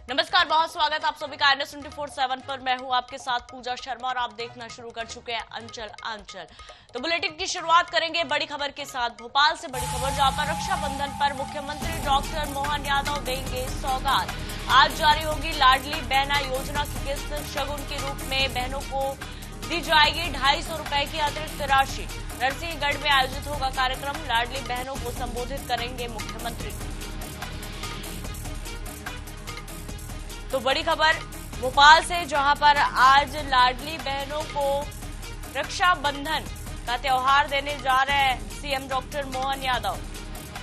नमस्कार, बहुत स्वागत आप सभी का NS 24/7 पर। मैं हूं आपके साथ पूजा शर्मा और आप देखना शुरू कर चुके हैं अंचल आंचल। तो बुलेटिन की शुरुआत करेंगे बड़ी खबर के साथ। भोपाल से बड़ी खबर, जहां पर रक्षाबंधन पर मुख्यमंत्री डॉक्टर मोहन यादव देंगे सौगात। आज जारी होगी लाडली बहना योजना की किस्त। शगुन के रूप में बहनों को दी जाएगी 250 रुपए की अतिरिक्त राशि। नरसिंहगढ़ में आयोजित होगा कार्यक्रम। लाडली बहनों को संबोधित करेंगे मुख्यमंत्री। तो बड़ी खबर भोपाल से, जहां पर आज लाडली बहनों को रक्षाबंधन का त्योहार देने जा रहे हैं सीएम डॉक्टर मोहन यादव।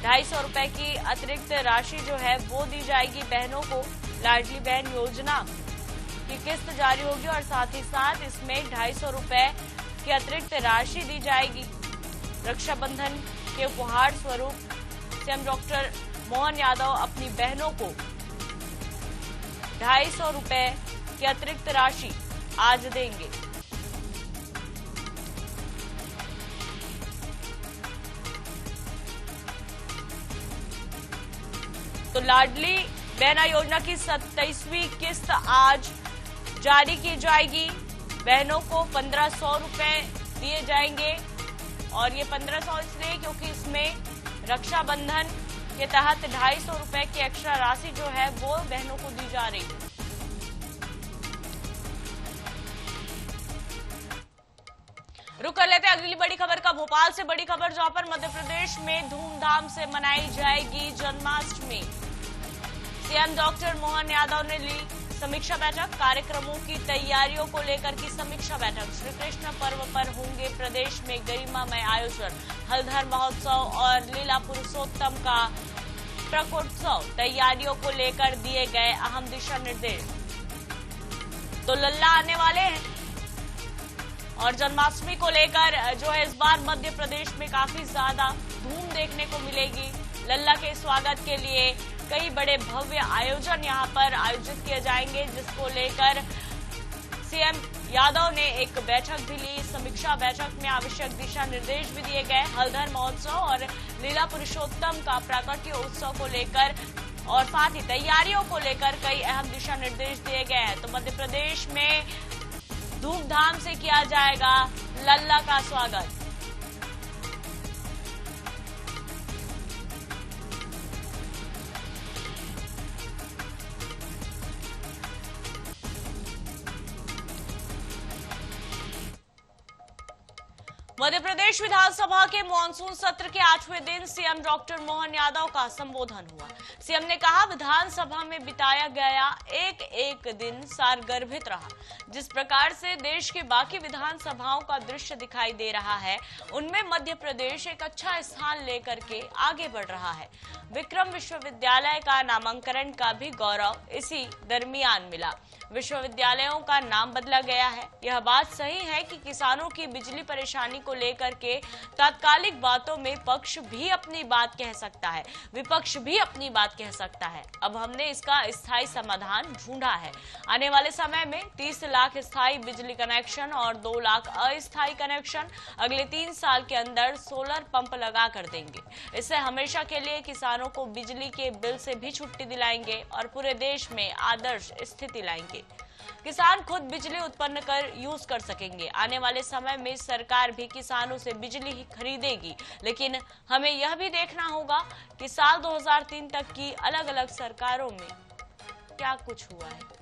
250 रुपए की अतिरिक्त राशि जो है वो दी जाएगी बहनों को। लाडली बहन योजना की किस्त जारी होगी और साथ ही साथ इसमें 250 रुपए की अतिरिक्त राशि दी जाएगी। रक्षाबंधन के उपहार स्वरूप सीएम डॉक्टर मोहन यादव अपनी बहनों को 250 रुपए की अतिरिक्त राशि आज देंगे। तो लाडली बहना योजना की 27वीं किस्त आज जारी की जाएगी। बहनों को 1500 रुपए दिए जाएंगे और ये 1500 इसलिए क्योंकि इसमें रक्षाबंधन के तहत 250 रुपए की एक्स्ट्रा राशि जो है वो बहनों को दी जा रही है। रुक कर लेते हैं अगली बड़ी खबर का। भोपाल से बड़ी खबर, जहां पर मध्य प्रदेश में धूमधाम से मनाई जाएगी जन्माष्टमी। सीएम डॉक्टर मोहन यादव ने ली समीक्षा बैठक। कार्यक्रमों की तैयारियों को लेकर की समीक्षा बैठक। श्री कृष्ण पर्व पर होंगे प्रदेश में गरिमामय आयोजन। हलधर महोत्सव और लीला पुरुषोत्तम का प्रकोत्सव, तैयारियों को लेकर दिए गए अहम दिशा निर्देश। तो लल्ला आने वाले हैं और जन्माष्टमी को लेकर जो है इस बार मध्य प्रदेश में काफी ज्यादा धूम देखने को मिलेगी। लल्ला के स्वागत के लिए कई बड़े भव्य आयोजन यहां पर आयोजित किए जाएंगे, जिसको लेकर सीएम यादव ने एक बैठक भी ली। समीक्षा बैठक में आवश्यक दिशा निर्देश भी दिए गए। हलधर महोत्सव और लीला पुरुषोत्तम का प्राकट्य उत्सव को लेकर और साथ ही तैयारियों को लेकर कई अहम दिशा निर्देश दिए गए हैं। तो मध्य प्रदेश में धूमधाम से किया जाएगा लल्ला का स्वागत। मध्य प्रदेश विधानसभा के मानसून सत्र के 8वें दिन सीएम डॉक्टर मोहन यादव का संबोधन हुआ। सीएम ने कहा, विधानसभा में बिताया गया एक एक दिन सारगर्भित रहा। जिस प्रकार से देश के बाकी विधानसभाओं का दृश्य दिखाई दे रहा है, उनमें मध्य प्रदेश एक अच्छा स्थान लेकर के आगे बढ़ रहा है। विक्रम विश्वविद्यालय का नामांकन का भी गौरव इसी दरमियान मिला। विश्वविद्यालयों का नाम बदला गया है। यह बात सही है कि किसानों की बिजली परेशानी को लेकर के तात्कालिक बातों में पक्ष भी अपनी बात कह सकता है, विपक्ष भी अपनी बात कह सकता है। अब हमने इसका स्थायी समाधान ढूंढा है। आने वाले समय में 30 लाख स्थायी बिजली कनेक्शन और 2 लाख अस्थायी कनेक्शन अगले 3 साल के अंदर सोलर पंप लगा कर देंगे। इससे हमेशा के लिए किसानों को बिजली के बिल से भी छुट्टी दिलाएंगे और पूरे देश में आदर्श स्थिति लाएंगे। किसान खुद बिजली उत्पन्न कर यूज कर सकेंगे। आने वाले समय में सरकार भी किसानों से बिजली ही खरीदेगी, लेकिन हमें यह भी देखना होगा कि साल 2003 तक की अलग अलग सरकारों में क्या कुछ हुआ है।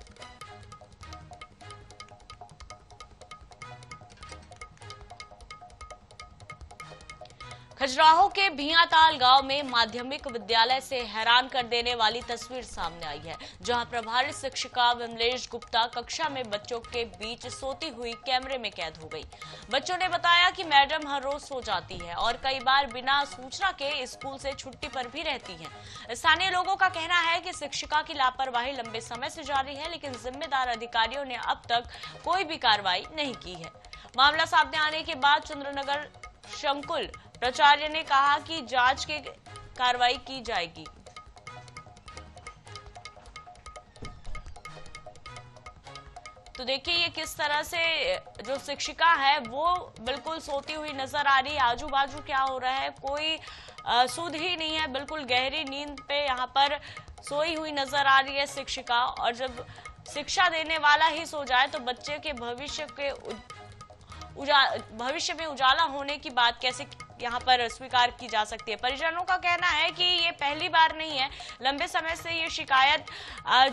खजुराहो के भियाताल गांव में माध्यमिक विद्यालय से हैरान कर देने वाली तस्वीर सामने आई है, जहां प्रभारी शिक्षिका विमलेश गुप्ता कक्षा में बच्चों के बीच सोती हुई कैमरे में कैद हो गई। बच्चों ने बताया कि मैडम हर रोज सो जाती है और कई बार बिना सूचना के स्कूल से छुट्टी पर भी रहती है। स्थानीय लोगों का कहना है कि शिक्षिका की लापरवाही लंबे समय से जारी है, लेकिन जिम्मेदार अधिकारियों ने अब तक कोई भी कार्रवाई नहीं की है। मामला सामने आने के बाद चंद्रनगर शंकुल प्राचार्य ने कहा कि जांच की कार्रवाई की जाएगी। तो देखिए ये किस तरह से जो शिक्षिका है वो बिल्कुल सोती हुई नजर आ रही है। आजू बाजू क्या हो रहा है कोई सुध ही नहीं है, बिल्कुल गहरी नींद पे यहाँ पर सोई हुई नजर आ रही है शिक्षिका। और जब शिक्षा देने वाला ही सो जाए तो बच्चे के भविष्य में उजाला होने की बात कैसे यहाँ पर स्वीकार की जा सकती है। परिजनों का कहना है कि ये पहली बार नहीं है, लंबे समय से ये शिकायत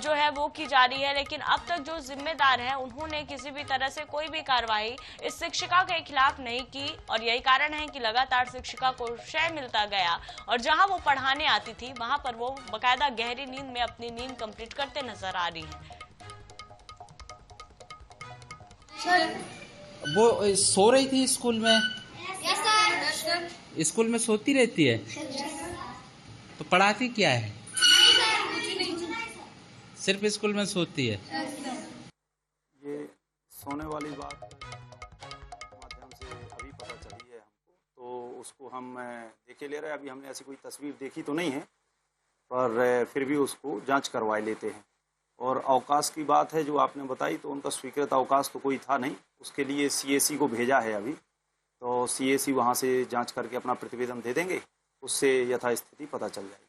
जो है वो की जा रही है, लेकिन अब तक जो जिम्मेदार है उन्होंने किसी भी तरह से कोई भी कार्रवाई इस शिक्षिका के खिलाफ नहीं की। और यही कारण है कि लगातार शिक्षिका को शय मिलता गया और जहां वो पढ़ाने आती थी वहां पर वो बाकायदा गहरी नींद में अपनी नींद कंप्लीट करते नजर आ रही है। वो सो रही थी स्कूल में? Yes sir. स्कूल में सोती रहती है? तो पढ़ाती क्या है? सिर्फ स्कूल में सोती है? ये सोने वाली बात माध्यम से अभी पता चली है हमको, तो उसको हम देखे ले रहे हैं। अभी हमने ऐसी कोई तस्वीर देखी तो नहीं है, पर फिर भी उसको जांच करवाए लेते हैं। और अवकाश की बात है जो आपने बताई, तो उनका स्वीकृत अवकाश तो कोई था नहीं, उसके लिए सीएसी को भेजा है अभी, तो सीएसी वहां से जांच करके अपना प्रतिवेदन दे देंगे, उससे यथास्थिति पता चल जाएगी।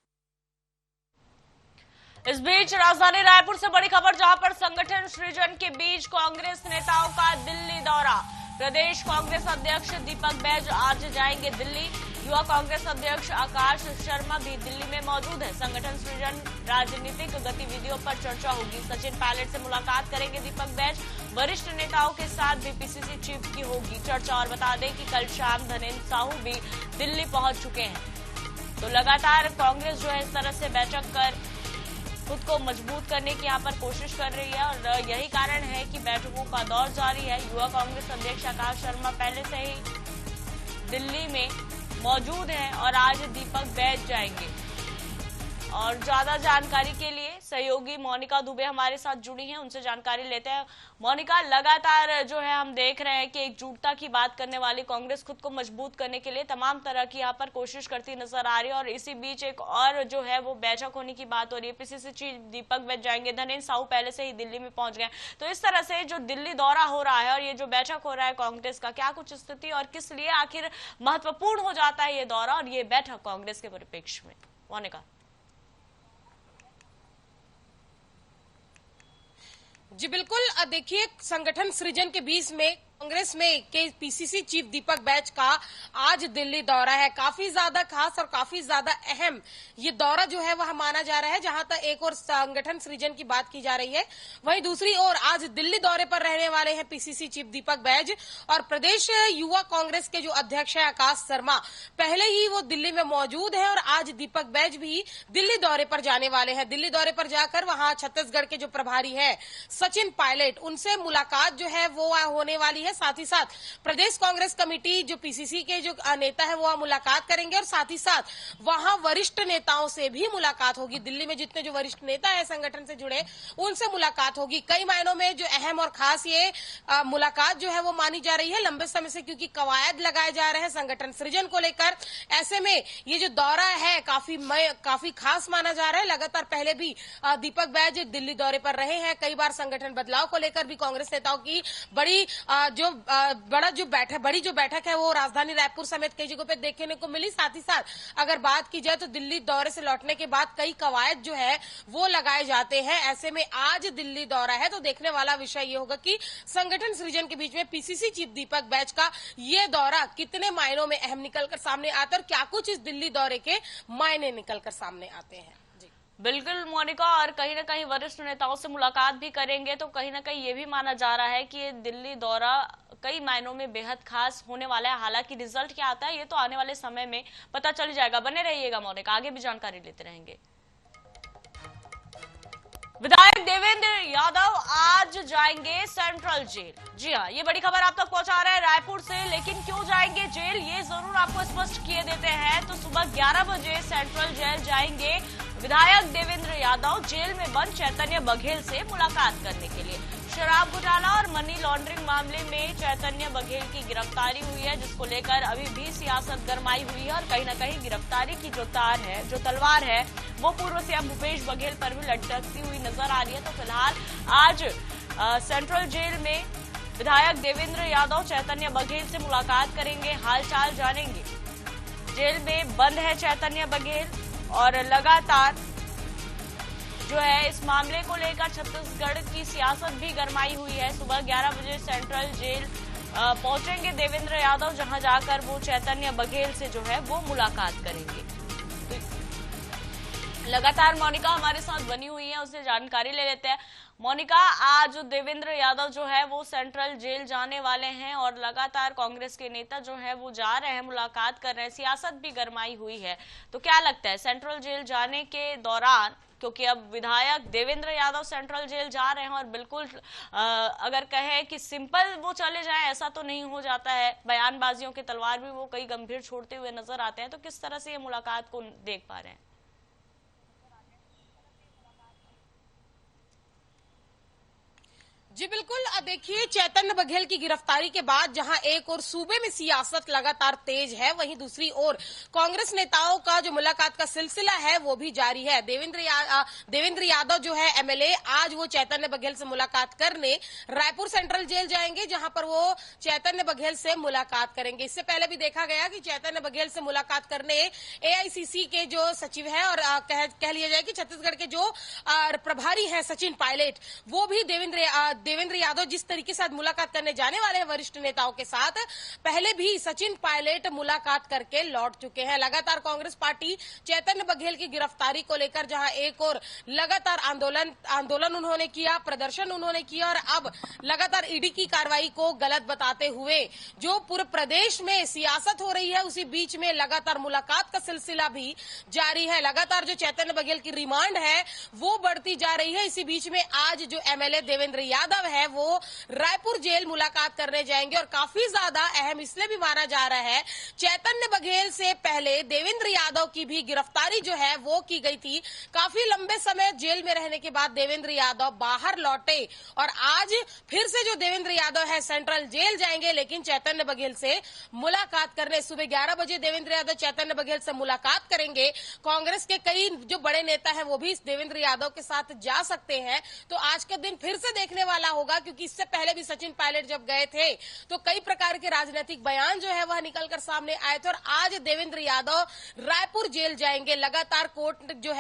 इस बीच राजधानी रायपुर से बड़ी खबर, जहां पर संगठन सृजन के बीच कांग्रेस नेताओं का दिल्ली दौरा। प्रदेश कांग्रेस अध्यक्ष दीपक बैज आज जाएंगे दिल्ली। युवा कांग्रेस अध्यक्ष आकाश शर्मा भी दिल्ली में मौजूद है। संगठन सृजन राजनीतिक गतिविधियों पर चर्चा होगी। सचिन पायलट से मुलाकात करेंगे दीपक बैज। वरिष्ठ नेताओं के साथ भी पीसीसी चीफ की होगी चर्चा। और बता दें कि कल शाम धनेन्द्र साहू भी दिल्ली पहुंच चुके हैं। तो लगातार कांग्रेस जो है इस तरह से बैठक कर खुद को मजबूत करने की यहाँ पर कोशिश कर रही है और यही कारण है कि बैठकों का दौर जारी है। युवा कांग्रेस अध्यक्ष आकाश शर्मा पहले से ही दिल्ली में मौजूद हैं और आज दीपक बैज जाएंगे। और ज्यादा जानकारी के लिए सहयोगी मोनिका दुबे हमारे साथ जुड़ी हैं, उनसे जानकारी लेते हैं। मोनिका, लगातार जो है हम देख रहे हैं कि एकजुटता की बात करने वाली कांग्रेस खुद को मजबूत करने के लिए तमाम तरह की यहाँ पर कोशिश करती नजर आ रही है और इसी बीच एक और जो है वो बैठक होने की बात हो रही है। पीसीसी चीफ दीपक बैज जाएंगे, धनेन्द्र साहू पहले से ही दिल्ली में पहुंच गए। तो इस तरह से जो दिल्ली दौरा हो रहा है और ये जो बैठक हो रहा है कांग्रेस का, क्या कुछ स्थिति और किस लिए आखिर महत्वपूर्ण हो जाता है ये दौरा और ये बैठक कांग्रेस के परिप्रेक्ष्य में? मोनिका। जी बिल्कुल, देखिए संगठन सृजन के बीच में कांग्रेस में के पीसीसी चीफ दीपक बैज का आज दिल्ली दौरा है। काफी ज्यादा खास और काफी ज्यादा अहम ये दौरा जो है वह माना जा रहा है। जहां तक एक और संगठन सृजन की बात की जा रही है, वहीं दूसरी ओर आज दिल्ली दौरे पर रहने वाले हैं पीसीसी चीफ दीपक बैज और प्रदेश युवा कांग्रेस के जो अध्यक्ष है आकाश शर्मा, पहले ही वो दिल्ली में मौजूद है और आज दीपक बैज भी दिल्ली दौरे पर जाने वाले हैं। दिल्ली दौरे पर जाकर वहां छत्तीसगढ़ के जो प्रभारी है सचिन पायलट, उनसे मुलाकात जो है वो होने वाली है। साथ ही साथ प्रदेश कांग्रेस कमेटी जो पीसीसी के जो नेता है वो मुलाकात करेंगे और साथ ही साथ वहां वरिष्ठ नेताओं से भी मुलाकात होगी। दिल्ली में जितने जो वरिष्ठ नेता है संगठन से जुड़े उनसे मुलाकात होगी। कई मायनों में जो अहम और खास ये मुलाकात जो है वो मानी जा रही है लंबे समय से, क्योंकि कवायद लगाए जा रहे हैं संगठन सृजन को लेकर। ऐसे में ये जो दौरा है काफी खास माना जा रहा है। लगातार पहले भी दीपक बैज दिल्ली दौरे पर रहे हैं। कई बार संगठन बदलाव को लेकर भी कांग्रेस नेताओं की बड़ी जो बैठक है वो राजधानी रायपुर समेत कई जगहों पे देखने को मिली। साथ ही साथ अगर बात की जाए तो दिल्ली दौरे से लौटने के बाद कई कवायद जो है वो लगाए जाते हैं। ऐसे में आज दिल्ली दौरा है तो देखने वाला विषय ये होगा कि संगठन सृजन के बीच में पीसीसी चीफ दीपक बैज का ये दौरा कितने मायनों में अहम निकलकर सामने आता है और क्या कुछ इस दिल्ली दौरे के मायने निकलकर सामने आते हैं। बिल्कुल मोनिका, और कहीं ना कहीं वरिष्ठ नेताओं से मुलाकात भी करेंगे तो कहीं ना कहीं ये भी माना जा रहा है कि ये दिल्ली दौरा कई मायनों में बेहद खास होने वाला है। हालांकि रिजल्ट क्या आता है ये तो आने वाले समय में पता चल जाएगा। बने रहिएगा मोनिका, आगे भी जानकारी लेते रहेंगे। विधायक देवेंद्र यादव आज जाएंगे सेंट्रल जेल। जी हाँ, ये बड़ी खबर आप तक पहुंचा रहे हैं रायपुर से, लेकिन क्यों जाएंगे जेल ये जरूर आपको स्पष्ट किए देते हैं। तो सुबह 11 बजे सेंट्रल जेल जाएंगे विधायक देवेंद्र यादव, जेल में बंद चैतन्य बघेल से मुलाकात करने के लिए। शराब घोटाला और मनी लॉन्ड्रिंग मामले में चैतन्य बघेल की गिरफ्तारी हुई है, जिसको लेकर अभी भी सियासत गरमाई हुई है और कहीं न कहीं गिरफ्तारी की जो तार है, जो तलवार है, वो पूर्व सीएम भूपेश बघेल पर भी लटकती हुई नजर आ रही है। तो फिलहाल आज सेंट्रल जेल में विधायक देवेंद्र यादव चैतन्य बघेल से मुलाकात करेंगे, हालचाल जानेंगे। जेल में बंद है चैतन्य बघेल और लगातार जो है इस मामले को लेकर छत्तीसगढ़ की सियासत भी गरमाई हुई है। सुबह 11 बजे सेंट्रल जेल पहुंचेंगे देवेंद्र यादव, जहां जाकर वो चैतन्य बघेल से जो है वो मुलाकात करेंगे। तो लगातार मोनिका हमारे साथ बनी हुई है, उससे जानकारी ले लेते हैं। मोनिका, आज देवेंद्र यादव जो है वो सेंट्रल जेल जाने वाले हैं और लगातार कांग्रेस के नेता जो है वो जा रहे हैं, मुलाकात कर रहे हैं, सियासत भी गरमाई हुई है। तो क्या लगता है सेंट्रल जेल जाने के दौरान, क्योंकि अब विधायक देवेंद्र यादव सेंट्रल जेल जा रहे हैं और बिल्कुल अगर कहें कि सिंपल वो चले जाएं ऐसा तो नहीं हो जाता है, बयानबाजियों के तलवार भी वो कई गंभीर छोड़ते हुए नजर आते हैं, तो किस तरह से ये मुलाकात को देख पा रहे हैं? जी बिल्कुल, देखिए चैतन्य बघेल की गिरफ्तारी के बाद जहां एक और सूबे में सियासत लगातार तेज है, वहीं दूसरी ओर कांग्रेस नेताओं का जो मुलाकात का सिलसिला है वो भी जारी है। देवेंद्र यादव जो है एमएलए, आज वो चैतन्य बघेल से मुलाकात करने रायपुर सेंट्रल जेल जाएंगे, जहां पर वो चैतन्य बघेल से मुलाकात करेंगे। इससे पहले भी देखा गया कि चैतन्य बघेल से मुलाकात करने एआईसीसी के जो सचिव है और कह लिया जाए कि छत्तीसगढ़ के जो प्रभारी है सचिन पायलट, वो भी देवेंद्र यादव जिस तरीके से मुलाकात करने जाने वाले हैं वरिष्ठ नेताओं के साथ, पहले भी सचिन पायलट मुलाकात करके लौट चुके हैं। लगातार कांग्रेस पार्टी चैतन्य बघेल की गिरफ्तारी को लेकर जहां एक और लगातार आंदोलन उन्होंने किया, प्रदर्शन उन्होंने किया और अब लगातार ईडी की कार्रवाई को गलत बताते हुए जो पूरे प्रदेश में सियासत हो रही है, उसी बीच में लगातार मुलाकात का सिलसिला भी जारी है। लगातार जो चैतन्य बघेल की रिमांड है वो बढ़ती जा रही है। इसी बीच में आज जो एमएलए देवेंद्र यादव है वो रायपुर जेल मुलाकात करने जाएंगे और काफी ज्यादा अहम इसलिए भी माना जा रहा है, चैतन्य बघेल से पहले देवेंद्र यादव की भी गिरफ्तारी जो है वो की गई थी। काफी लंबे समय जेल में रहने के बाद देवेंद्र यादव बाहर लौटे और आज फिर से जो देवेंद्र यादव है सेंट्रल जेल जाएंगे, लेकिन चैतन्य बघेल से मुलाकात करने सुबह 11 बजे देवेंद्र यादव चैतन्य बघेल से मुलाकात करेंगे। कांग्रेस के कई जो बड़े नेता हैं वो भी देवेंद्र यादव के साथ जा सकते हैं। तो आज का दिन फिर से देखने वाला होगा, क्योंकि इससे पहले भी सचिन पायलट जब गए थे तो कई प्रकार के राजनीतिक बयान जो है वह निकलकर सामने आए थे और आज देवेंद्र यादव रायपुर जेल जाएंगे। लगातार कोर्ट जो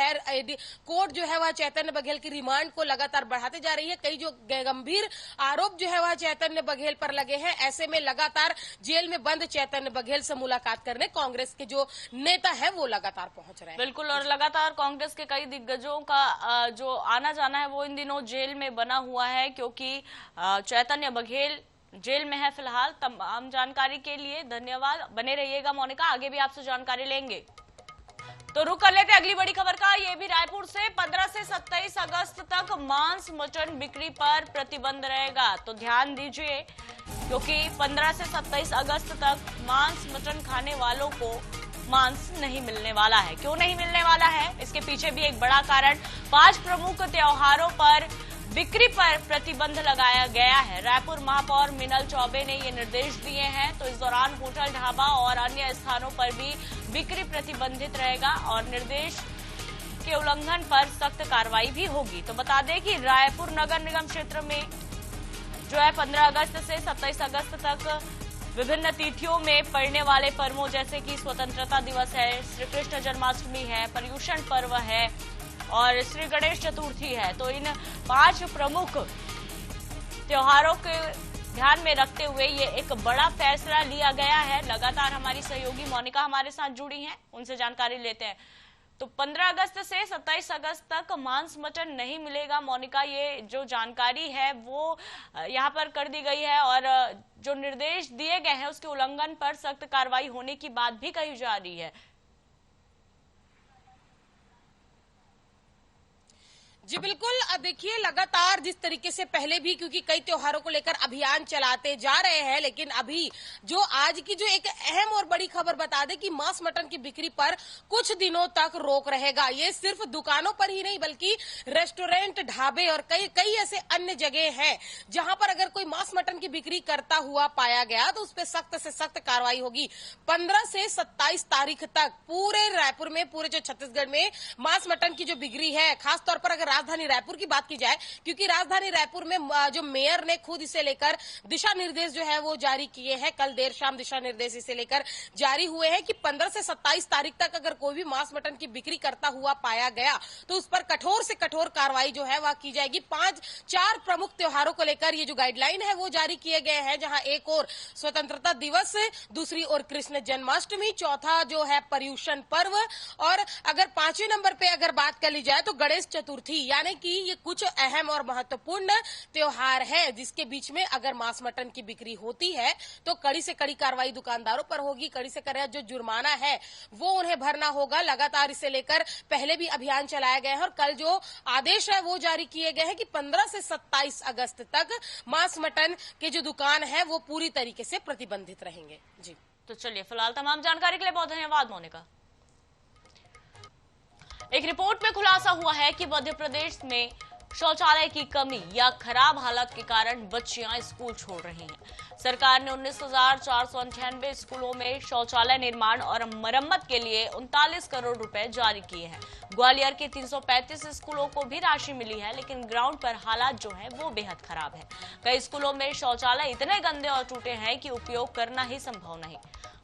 है वह चैतन्य बघेल की रिमांड को लगातार बढ़ाते जा रही है। कई जो गंभीर आरोप जो है वह चैतन्य बघेल पर लगे हैं। ऐसे में लगातार जेल में बंद चैतन्य बघेल से मुलाकात करने कांग्रेस के जो नेता है वो लगातार पहुंच रहे हैं। बिल्कुल, और लगातार कांग्रेस के कई दिग्गजों का जो आना जाना है वो इन दिनों जेल में बना हुआ है, क्योंकि चैतन्य बघेल जेल में है फिलहाल। तमाम जानकारी के लिए धन्यवाद, बने रहिएगा मोनिका, आगे भी आपसे जानकारी लेंगे। तो रुक कर लेते अगली बड़ी खबर का। ये भी रायपुर से 15 से 27 अगस्त तक मांस मटन बिक्री पर प्रतिबंध रहेगा, तो ध्यान दीजिए, क्योंकि 15 से 27 अगस्त तक मांस मटन खाने वालों को मांस नहीं मिलने वाला है। क्यों नहीं मिलने वाला है, इसके पीछे भी एक बड़ा कारण, 5 प्रमुख त्योहारों पर बिक्री पर प्रतिबंध लगाया गया है। रायपुर महापौर मीनल चौबे ने ये निर्देश दिए हैं, तो इस दौरान होटल, ढाबा और अन्य स्थानों पर भी बिक्री प्रतिबंधित रहेगा और निर्देश के उल्लंघन पर सख्त कार्रवाई भी होगी। तो बता दें कि रायपुर नगर निगम क्षेत्र में जो है 15 अगस्त से 27 अगस्त तक विभिन्न तिथियों में पड़ने वाले पर्वों जैसे कि स्वतंत्रता दिवस है, श्री कृष्ण जन्माष्टमी है, पर्युषण पर्व है और श्री गणेश चतुर्थी है। तो इन 5 प्रमुख त्योहारों के ध्यान में रखते हुए ये एक बड़ा फैसला लिया गया है। लगातार हमारी सहयोगी मोनिका हमारे साथ जुड़ी हैं, उनसे जानकारी लेते हैं। तो 15 अगस्त से 27 अगस्त तक मांस मटन नहीं मिलेगा। मोनिका, ये जो जानकारी है वो यहाँ पर कर दी गई है और जो निर्देश दिए गए हैं उसके उल्लंघन पर सख्त कार्रवाई होने की बात भी कही जा रही है। जी बिल्कुल, देखिए लगातार जिस तरीके से पहले भी, क्योंकि कई त्योहारों को लेकर अभियान चलाते जा रहे हैं, लेकिन अभी जो आज की जो एक अहम और बड़ी खबर बता दें कि मांस मटन की बिक्री पर कुछ दिनों तक रोक रहेगा। ये सिर्फ दुकानों पर ही नहीं बल्कि रेस्टोरेंट, ढाबे और कई ऐसे अन्य जगह हैं जहां पर अगर कोई मांस मटन की बिक्री करता हुआ पाया गया तो उस पर सख्त से सख्त कार्रवाई होगी। 15 से 27 तारीख तक पूरे रायपुर में, पूरे जो छत्तीसगढ़ में मांस मटन की जो बिक्री है, खासतौर पर अगर राजधानी रायपुर की बात की जाए, क्योंकि राजधानी रायपुर में जो मेयर ने खुद इसे लेकर दिशा निर्देश जो है वो जारी किए हैं। कल देर शाम दिशा निर्देश इसे लेकर जारी हुए हैं कि 15 से 27 तारीख तक अगर कोई भी मांस मटन की बिक्री करता हुआ पाया गया तो उस पर कठोर से कठोर कार्रवाई जो है वह की जाएगी। 4 प्रमुख त्योहारों को लेकर ये जो गाइडलाइन है वो जारी किए गए हैं, जहां एक और स्वतंत्रता दिवस, दूसरी ओर कृष्ण जन्माष्टमी, चौथा जो है पर्युषण पर्व, और अगर 5वें नंबर पे अगर बात कर ली जाए तो गणेश चतुर्थी। यानी कि ये कुछ अहम और महत्वपूर्ण त्योहार है जिसके बीच में अगर मांस मटन की बिक्री होती है तो कड़ी से कड़ी कार्रवाई दुकानदारों पर होगी। कड़ी से कड़ी जो जुर्माना है वो उन्हें भरना होगा। लगातार इसे लेकर पहले भी अभियान चलाया गया है और कल जो आदेश है वो जारी किए गए हैं कि 15 से 27 अगस्त तक मांस मटन के जो दुकान है वो पूरी तरीके से प्रतिबंधित रहेंगे। जी, तो चलिए, फिलहाल तमाम जानकारी के लिए बहुत धन्यवाद मोनिका। एक रिपोर्ट में खुलासा हुआ है कि मध्य प्रदेश में शौचालय की कमी या खराब हालत के कारण बच्चियां स्कूल छोड़ रही हैं। सरकार ने 19,498 स्कूलों में शौचालय निर्माण और मरम्मत के लिए 39 करोड़ रुपए जारी किए हैं। ग्वालियर के 335 स्कूलों को भी राशि मिली है, लेकिन ग्राउंड पर हालात जो है वो बेहद खराब है। कई स्कूलों में शौचालय इतने गंदे और टूटे हैं कि उपयोग करना ही संभव नहीं।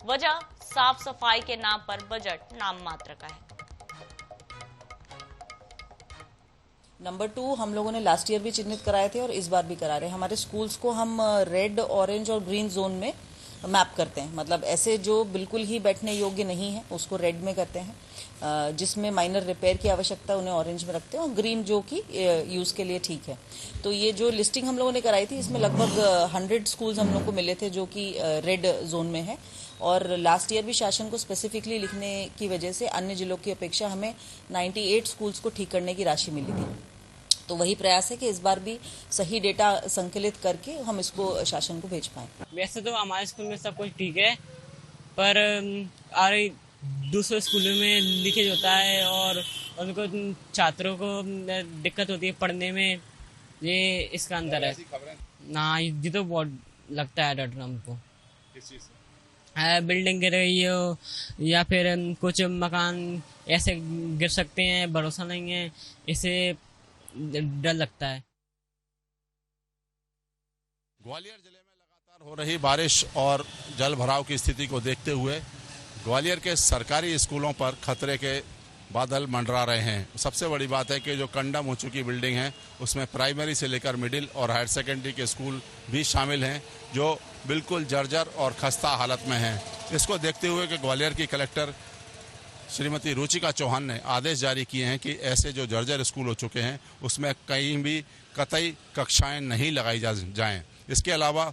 वजह साफ सफाई के नाम पर बजट नाम मात्र का है। नंबर 2, हम लोगों ने लास्ट ईयर भी चिन्हित कराए थे और इस बार भी करा रहे हैं। हमारे स्कूल्स को हम रेड, ऑरेंज और ग्रीन जोन में मैप करते हैं। मतलब ऐसे जो बिल्कुल ही बैठने योग्य नहीं है उसको रेड में करते हैं, जिसमें माइनर रिपेयर की आवश्यकता उन्हें ऑरेंज में रखते हैं, और ग्रीन जो कि यूज के लिए ठीक है। तो ये जो लिस्टिंग हम लोगों ने कराई थी इसमें लगभग 100 स्कूल्स हम लोग को मिले थे जो कि रेड जोन में है। और लास्ट ईयर भी शासन को स्पेसिफिकली लिखने की वजह से अन्य जिलों की अपेक्षा हमें 98 स्कूल्स को ठीक करने की राशि मिली थी। तो वही प्रयास है कि इस बार भी सही डेटा संकलित करके हम इसको शासन को भेज पाएं। वैसे तो हमारे स्कूल में सब कुछ ठीक है, पर दूसरे स्कूलों में लीकेज होता है और उनको छात्रों को दिक्कत होती है पढ़ने में। ये इसका अंतर है ना, ये तो बहुत लगता है डर हमको। बिल्डिंग गिर रही हो या फिर कुछ मकान ऐसे गिर सकते हैं, भरोसा नहीं है, इससे डर लगता है। ग्वालियर जिले में लगातार हो रही बारिश और जल भराव की स्थिति को देखते हुए ग्वालियर के सरकारी स्कूलों पर खतरे के बादल मंडरा रहे हैं। सबसे बड़ी बात है कि जो कंडम हो चुकी बिल्डिंग है उसमें प्राइमरी से लेकर मिडिल और हायर सेकेंडरी के स्कूल भी शामिल हैं जो बिल्कुल जर्जर और खस्ता हालत में हैं। इसको देखते हुए कि ग्वालियर की कलेक्टर श्रीमती रुचिका चौहान ने आदेश जारी किए हैं कि ऐसे जो जर्जर स्कूल हो चुके हैं उसमें कहीं भी कतई कक्षाएं नहीं लगाई जाएं। इसके अलावा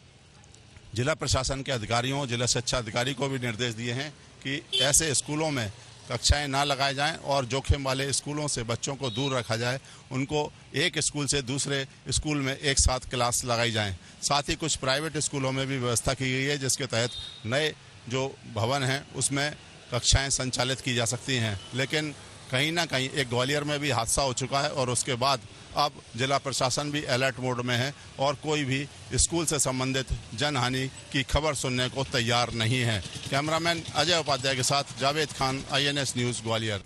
जिला प्रशासन के अधिकारियों, जिला शिक्षा अधिकारी को भी निर्देश दिए हैं कि ऐसे स्कूलों में कक्षाएं ना लगाए जाएं और जोखिम वाले स्कूलों से बच्चों को दूर रखा जाए। उनको एक स्कूल से दूसरे स्कूल में एक साथ क्लास लगाई जाएं। साथ ही कुछ प्राइवेट स्कूलों में भी व्यवस्था की गई है जिसके तहत नए जो भवन हैं उसमें कक्षाएं संचालित की जा सकती हैं। लेकिन कहीं ना कहीं एक ग्वालियर में भी हादसा हो चुका है और उसके बाद अब जिला प्रशासन भी अलर्ट मोड में है और कोई भी स्कूल से संबंधित जनहानि की खबर सुनने को तैयार नहीं है। कैमरामैन अजय उपाध्याय के साथ जावेद खान, INS न्यूज ग्वालियर।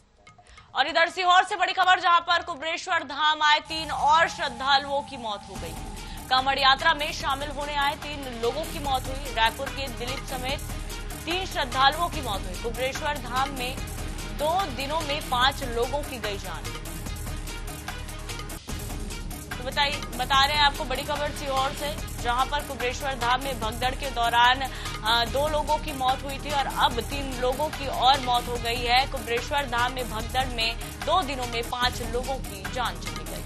और इधर सीहोर से बड़ी खबर, जहां पर कुबरेश्वर धाम आए 3 और श्रद्धालुओं की मौत हो गई। कांवड़ यात्रा में शामिल होने आए 3 लोगों की मौत हुई। रायपुर के दिलीप समेत 3 श्रद्धालुओं की मौत हुई। कुबरेश्वर धाम में 2 दिनों में 5 लोगों की गई जान। तो बता रहे हैं आपको बड़ी खबर सीहोर से, जहां पर कुबरेश्वर धाम में भगदड़ के दौरान 2 लोगों की मौत हुई थी और अब 3 लोगों की और मौत हो गई है। कुबरेश्वर धाम में भगदड़ में 2 दिनों में 5 लोगों की जान चली गई।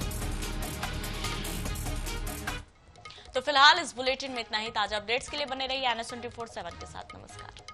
तो फिलहाल इस बुलेटिन में इतना ही। ताजा अपडेट्स के लिए बने रहिए NS 24/7 के साथ। नमस्कार।